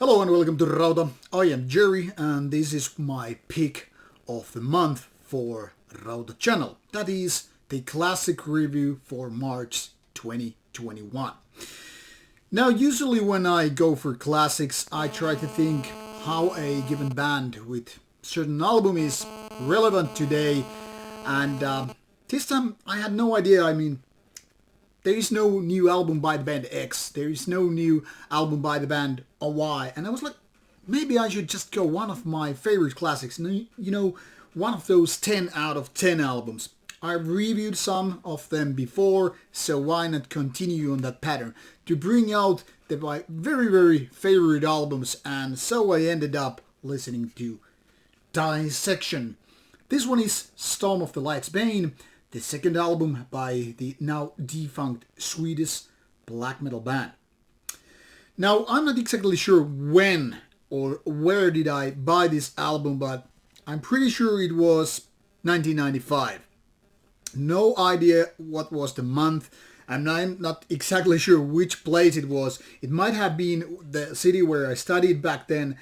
Hello and welcome to Rauta. I am Jerry and this is my pick of the month for Rauta channel. That is the classic review for March 2021. Now usually when I go for classics I try to think how a given band with certain album is relevant today, and this time I had no idea. There is no new album by the band X. There is no new album by the band Y. And I was like, maybe I should just go one of my favorite classics. One of those 10 out of 10 albums. I've reviewed some of them before, so why not continue on that pattern to bring out my very, very favorite albums. And so I ended up listening to Dissection. This one is Storm of the Light's Bane, the second album by the now defunct Swedish black metal band. Now, I'm not exactly sure when or where did I buy this album, but I'm pretty sure it was 1995. No idea what was the month, and I'm not exactly sure which place it was. It might have been the city where I studied back then,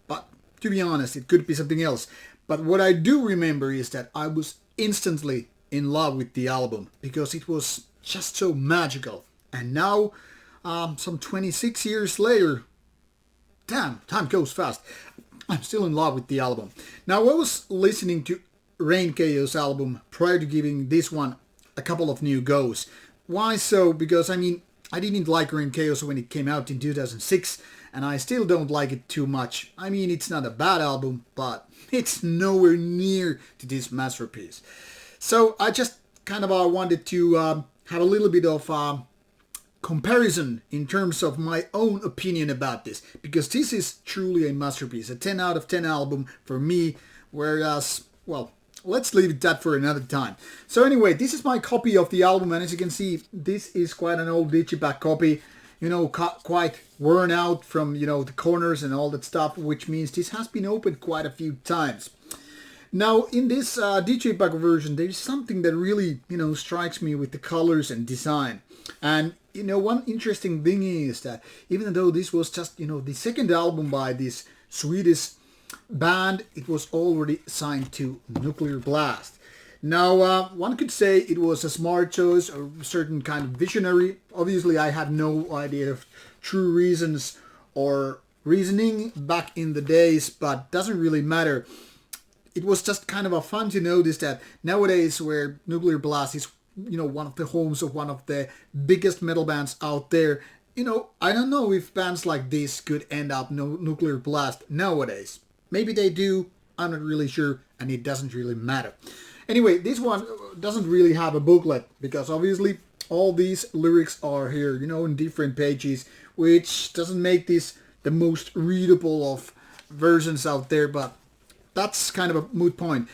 but to be honest, it could be something else. But what I do remember is that I was instantly in love with the album because it was just so magical. And now, some 26 years later, damn, time goes fast, I'm still in love with the album. Now, I was listening to Rain Chaos album prior to giving this one a couple of new goes. Why so? Because I didn't like Rain Chaos when it came out in 2006, and I still don't like it too much. It's not a bad album, but it's nowhere near to this masterpiece. So I just kind of wanted to have a little bit of comparison in terms of my own opinion about this, because this is truly a masterpiece, a 10 out of 10 album for me, whereas, well, let's leave that for another time. So anyway, this is my copy of the album, and as you can see, this is quite an old digipack copy, quite worn out from, the corners and all that stuff, which means this has been opened quite a few times. Now, in this digipack version, there's something that really, strikes me with the colors and design. And, one interesting thing is that even though this was just, the second album by this Swedish band, it was already signed to Nuclear Blast. Now, one could say it was a smart choice or a certain kind of visionary. Obviously, I had no idea of true reasons or reasoning back in the days, but doesn't really matter. It was just kind of a fun to notice that nowadays where Nuclear Blast is, one of the homes of one of the biggest metal bands out there, I don't know if bands like this could end up Nuclear Blast nowadays. Maybe they do, I'm not really sure, and it doesn't really matter. Anyway, this one doesn't really have a booklet, because obviously all these lyrics are here, in different pages, which doesn't make this the most readable of versions out there, but that's kind of a moot point.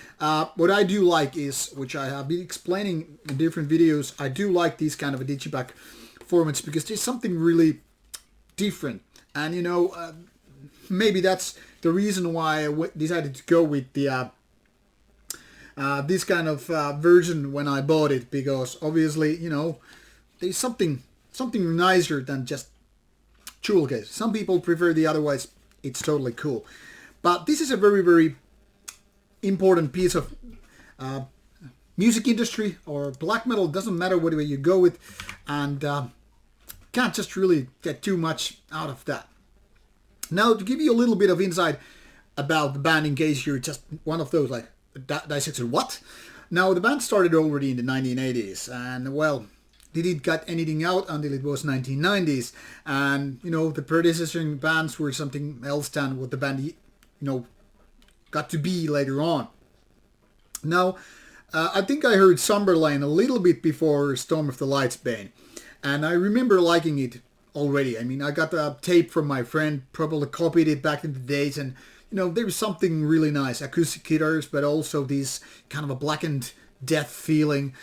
What I do like is, which I have been explaining in different videos, I do like these kind of a digipack formats because there's something really different. And maybe that's the reason why I decided to go with the this kind of version when I bought it, because obviously, there's something nicer than just jewel case. Some people prefer the otherwise, it's totally cool. But this is a very, very important piece of music industry or black metal. Doesn't matter what way you go with, and can't just really get too much out of that. Now, to give you a little bit of insight about the band, in case you're just one of those like Dissection, what? Now, the band started already in the 1980s, and well, didn't get anything out until it was 1990s, and the predecessor bands were something else than what the band got to be later on. Now, I think I heard Summerlane a little bit before Storm of the Light's Bane, and I remember liking it already. I got a tape from my friend, probably copied it back in the days, and there was something really nice, acoustic guitars, but also this kind of a blackened death feeling.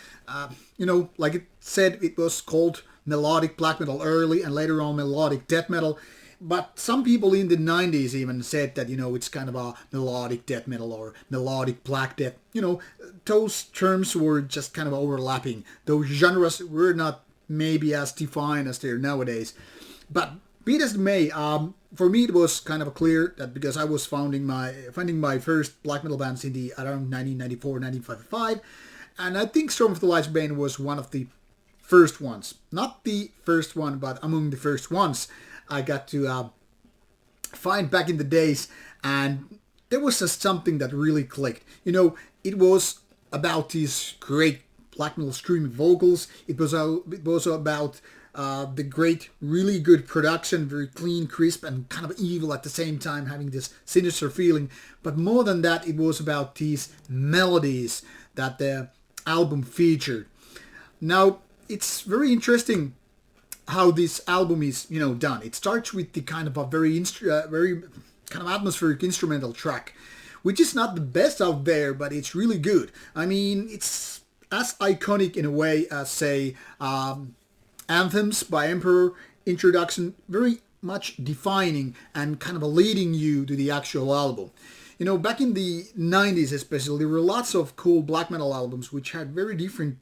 Like it said, it was called melodic black metal early, and later on melodic death metal. But some people in the 90s even said that, it's kind of a melodic death metal or melodic black death. Those terms were just kind of overlapping. Those genres were not maybe as defined as they are nowadays. But Be it as it may, for me it was kind of clear that because I was finding my first black metal bands in the around 1994, 1995, and I think Storm of the Lights Bane was one of the first ones. Not the first one, but among the first ones I got to find back in the days, and there was just something that really clicked. You know, it was about these great black metal screaming vocals. It was about the great, really good production, very clean, crisp, and kind of evil at the same time, having this sinister feeling. But more than that, it was about these melodies that the album featured. Now, it's very interesting how this album is, done. It starts with the kind of a very kind of atmospheric instrumental track, which is not the best out there, but it's really good. I mean, it's as iconic in a way as, say, Anthems by Emperor, Introduction, very much defining and kind of leading you to the actual album. You know, back in the 90s especially, there were lots of cool black metal albums which had very different,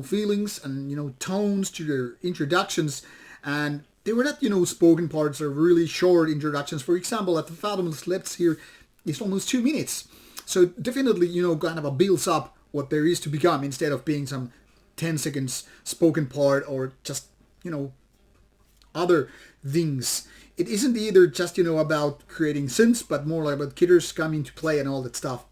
feelings and, tones to their introductions, and they were not, spoken parts or really short introductions. For example, at the Fathomless Depths here, it's almost 2 minutes. So definitely, kind of builds up what there is to become instead of being some 10 seconds spoken part or just, other things. It isn't either just, about creating synths, but more like about killers coming to play and all that stuff.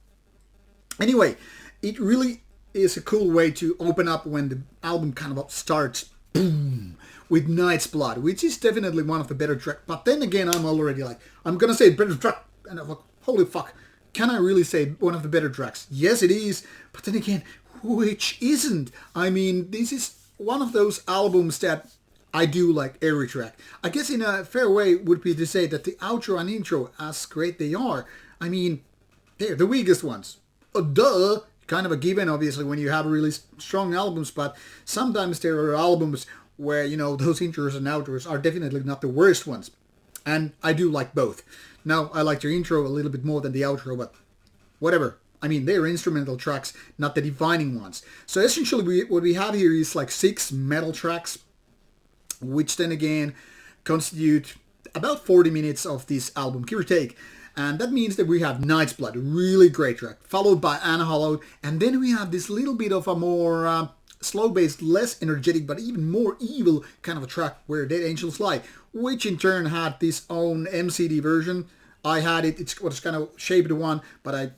Anyway, it really is a cool way to open up when the album kind of starts, boom, with Night's Blood, which is definitely one of the better tracks. But then again, I'm already like, I'm gonna say better track, and I'm like, holy fuck, can I really say one of the better tracks? Yes, it is, but then again, which isn't? I mean, this is one of those albums that I do like every track. I guess in a fair way would be to say that the outro and intro, as great they are, I mean, they're the weakest ones. Duh! Kind of a given, obviously, when you have really strong albums, but sometimes there are albums where, those intros and outros are definitely not the worst ones. And I do like both. Now, I like their intro a little bit more than the outro, but whatever. I mean, they're instrumental tracks, not the defining ones. So essentially, what we have here is like 6 metal tracks, which then again constitute about 40 minutes of this album, give or take. And that means that we have Night's Blood, a really great track, followed by Unhallowed, and then we have this little bit of a more slow-based, less energetic, but even more evil kind of a track, Where Dead Angels Lie, which in turn had this own MCD version. I had it, it was kind of shaped one, but I,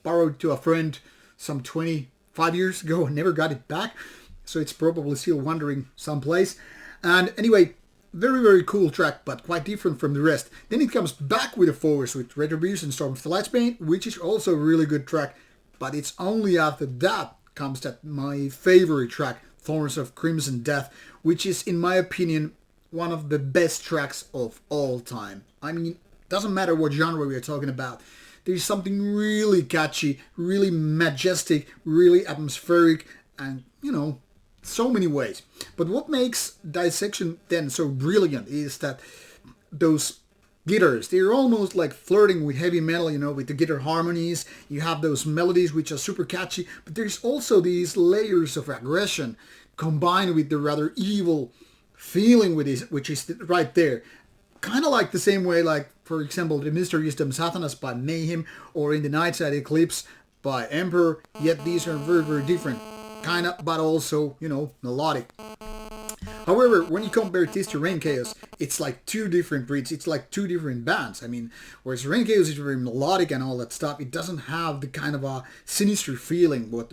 borrowed to a friend some 25 years ago and never got it back, so it's probably still wandering someplace. And anyway, very, very cool track, but quite different from the rest. Then it comes back with a force with Retribution, Storm of the Lights Bane, which is also a really good track, but it's only after that comes that my favorite track, Thorns of Crimson Death, which is, in my opinion, one of the best tracks of all time. I mean, doesn't matter what genre we are talking about. There's something really catchy, really majestic, really atmospheric, and, so many ways. But what makes Dissection then so brilliant is that those guitars, they're almost like flirting with heavy metal, with the guitar harmonies. You have those melodies which are super catchy, but there's also these layers of aggression combined with the rather evil feeling with this, which is right there. Kind of like the same way, like, for example, The Mysterious Dumb Satanas by Mayhem, or In the Nightside Eclipse by Emperor, yet these are very, very different. Kind of, but also, melodic. However, when you compare this to Rain Chaos, it's like 2 different breeds. It's like 2 different bands. I mean, whereas Rain Chaos is very melodic and all that stuff, it doesn't have the kind of a sinister feeling what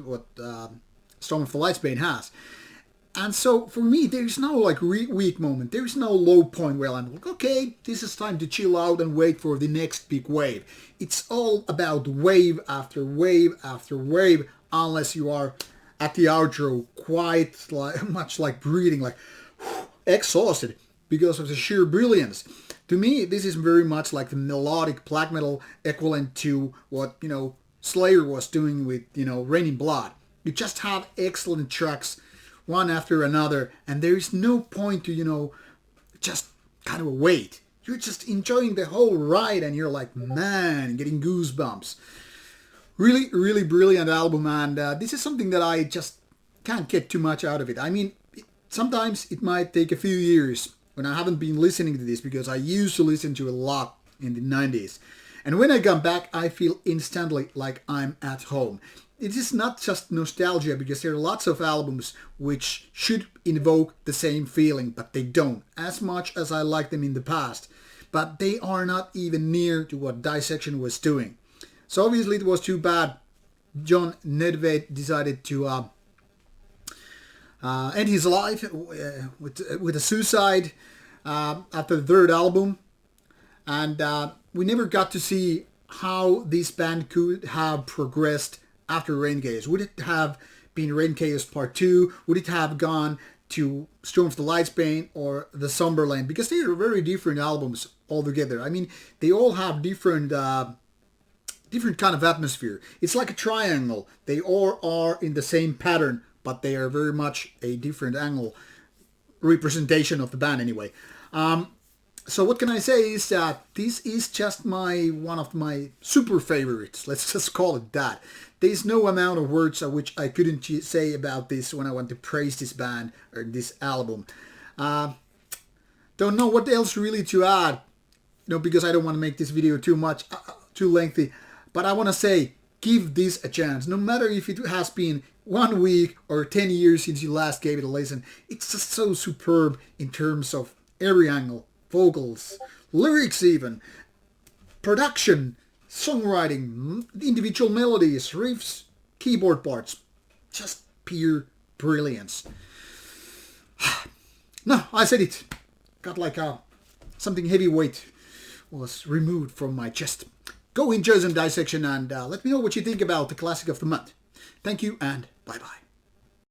Storm of the Lights Bane has. And so, for me, there's no like weak moment. There's no low point where I'm like, okay, this is time to chill out and wait for the next big wave. It's all about wave after wave after wave, unless you are at the outro quite much like breathing, like exhausted because of the sheer brilliance. To me, this is very much like the melodic black metal equivalent to what, Slayer was doing with, Raining Blood. You just have excellent tracks, one after another, and there is no point to, just kind of wait. You're just enjoying the whole ride, and you're like, man, getting goosebumps. Really, really brilliant album, and this is something that I just can't get too much out of it. I mean, sometimes it might take a few years when I haven't been listening to this, because I used to listen to a lot in the 90s. And when I come back, I feel instantly like I'm at home. It is not just nostalgia, because there are lots of albums which should invoke the same feeling, but they don't, as much as I liked them in the past. But they are not even near to what Dissection was doing. So obviously it was too bad John Nedved decided to end his life with a suicide after the third album. And we never got to see how this band could have progressed after Rain Chaos. Would it have been Rain Chaos Part 2? Would it have gone to Storm of the Lights Bane or The Somberland? Because they are very different albums altogether. I mean, they all have different kind of atmosphere. It's like a triangle. They all are in the same pattern, but they are very much a different angle representation of the band anyway. So what can I say is that this is just one of my super favorites. Let's just call it that. There's no amount of words which I couldn't say about this when I want to praise this band or this album. Don't know what else really to add, because I don't want to make this video too lengthy. But I want to say, give this a chance. No matter if it has been 1 week or 10 years since you last gave it a listen, it's just so superb in terms of every angle. Vocals, lyrics even, production, songwriting, individual melodies, riffs, keyboard parts. Just pure brilliance. No, I said it. Got like something heavyweight was removed from my chest. Go enjoy some Dissection and let me know what you think about the classic of the month. Thank you and bye-bye.